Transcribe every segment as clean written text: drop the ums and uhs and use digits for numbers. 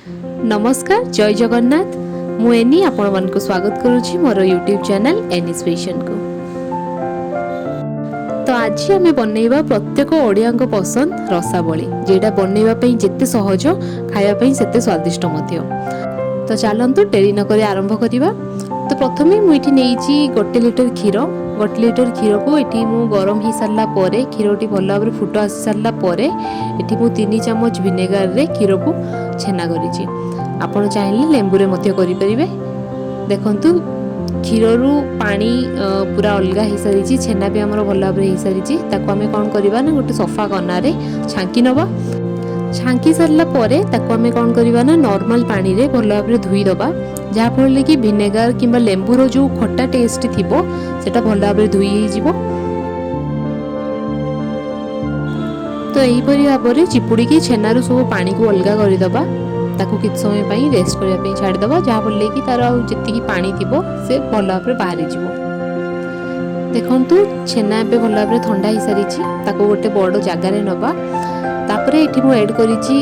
नमस्कार जय जगन्नाथ मु एनी आपण मन को स्वागत करुछि मोर यूट्यूब चैनल एनिस्पेशन को। तो आज आम बनइबा प्रत्येक ओडिया को पसंद रसावली जेटा बनइबा पई जेते सहज खाया पई सेते स्वादिष्ट मध्य। तो चलंतु डेरी न करी आरंभ करिबा। तो प्रथमे मु इठी नेइछि 1 लिटर क्षीर। 1 लिटर क्षीर को एठी मु गरम ही सारला परे क्षीरटी भल भाबरे फुट आसी सारला परे एठी मु 3 चम्मच विनेगार रे क्षीर को छेना करिछि। आपण चाहिले लेंबू रे मध्य करि परिबे। देखंतु क्षीर रु पानी पूरा अलगा ही सारिछि, छेना भी हमर भल भाबरे ही सारिछि। ताको हमें कोन करबा ना गोटे सफा कना रे छांकी नबा। छांकी सारला परे ताको हमें कोन करबा ना नॉर्मल पानी रे भल भाबरे धुई दबा, जहा फल कि विनेगार किंबा लेंबू रो जो खट्टा टेस्ट थिबो सेटा भल भाबरे धुई ही जिवो। तो एही परि भाबरे चिपुडी की छेना रु सब पानी को अलगा करि दबा। ताको किछ समय पई रेस्ट करिया पई छाडी दबा, जहा फल कि तार जति पानी थिबो से भल भाबरे बाहरी जिवो। देखंतु छेना पे भल भाबरे ठंडा ही सारिछि। ताको गोटे बड़ जागा रे नबा। तापरे एठी मु ऐड करिछि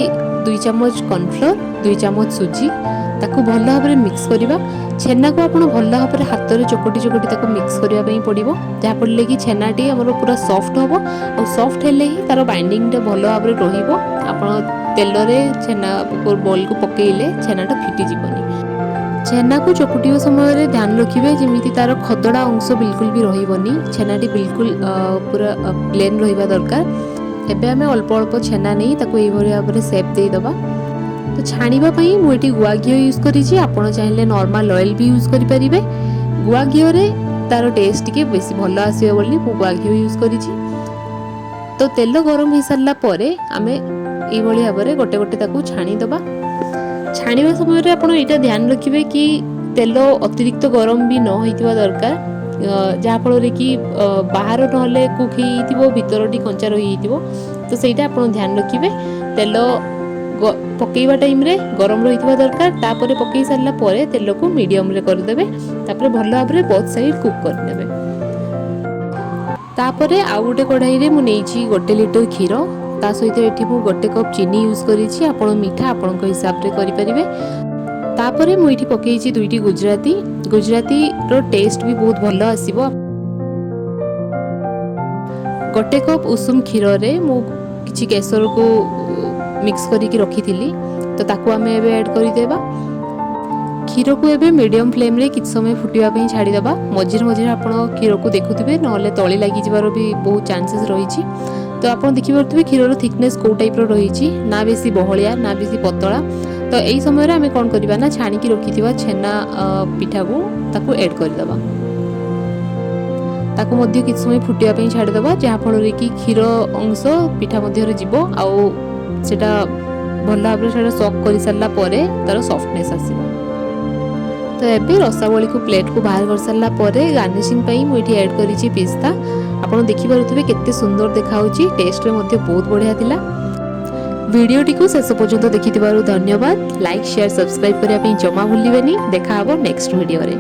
2 चम्मच कॉर्नफ्लोर, 2 चम्मच सुजी। ताको भल भाबरे मिक्स करिबा। छेना को आपण भल भाबरे हाथ रे चोकटी चोकटी ताको मिक्स करिया पई पड़िबो, जहा फल कि छेनाटी हमर पूरा सॉफ्ट होबो। और सॉफ्ट हेले ही तार बाइंडिंग टे भल भाबरे रहिबो। आपण तेल रे छेना बॉल को पकेइले छेनाटा फिटी जीवनी। छेना को चकुटियो समय रे ध्यान रखिबे जेमिति तार खदड़ा अंश बिल्कुल भी रहिबनी। छेनाटी बिल्कुल पूरा प्लेन रहिबा दरकार। एबे हमें अल्प अल्प छेना नहीं ताको एई भरी भाबरे शेप देई दबा। तो छाणीबा पई मु एठी गुआ घियो यूज करिछि। आपण चाहिले नॉर्मल ऑयल भी यूज करि परिबे। गुआ घियो रे तार टेस्ट के बेसी भलो आसीबो बोली मु गुआ घियो यूज करिछि। तो तेल गरम हो सारला परे आमे एई भली भाबरे गोटे गोटे ताको छाणी दबा। छाणीबा समय रे आपण एटा ध्यान रखिबे कि तेल अतिरिक्त गरम भी न होइतिबा दरकार, जहा फल रे कि बाहर नहले कुक हेइतिबो भीतरटी कंचा रहितिबो। तो सेटा आपण ध्यान रखिबे। तेल पकेइबा टाइम रे गरम रहितिबा दरकार। तापरे पकेइ सारला परे तेल को मीडियम रे कर देबे। तापरे भल भाबरे बोथ साइड कुक कर देबे। तापरे आ गोटे कढ़ाई रे मु नेइछि 1 लिटर क्षीर। ता सहित एठी मु 1 कप चीनी यूज करिछि। आपण मीठा आपण को हिसाब रे करि परिबे। तापरे मु एठी पकेइछि 2टी गुजराती। गुजराती रो टेस्ट भी बहुत भलो आसीबो। 1 कप उषुम क्षीर रे मु किछि केसर को मिक्स करिकि रखिथिली। तो ताको हमें एबे ऐड करि देबा। क्षीर को एबे मीडियम फ्लेम रे किछ समय फुटिबा पई छाडी देबा। मझिर मझिर आपण क्षीर को देखुथिबे, नहले तळी लागि जिवार भी बहुत चांसेस रहिछि। तो आपण देखि परथिबे क्षीर रो थिकनेस को टाइप रो रहिछि, ना बेसी बहलिया ना बेसी पतळा। तो एई समय रे हमें कोन करबा ना छाणी की रखिथिबा छेना पिठा को ताको ऐड कर देबा। ताको मध्य किछ समय फुटिया पई छाडी देबा, जहा फल रे कि क्षीर अंश पिठा मध्य रे जिवो। आउ सेटा भल भाबरे सेटा सॉक करि सारला परे तार सॉफ्टनेस आसीबो। तो एबे रसावली को प्लेट को बाहर कर सारला परे गार्निशिंग पई मु एठी ऐड करिछि पिस्ता। आपण देखि पारुथिबे केते सुंदर देखाउछि। टेस्ट रे मध्ये बहुत बढ़िया थिला। वीडियो टी को शेष पर्यंत देखिथिबारु धन्यवाद। लाइक शेयर सब्सक्राइब करिया पई जमा भूलिबेनी। देखा हबो नेक्स्ट वीडियो रे।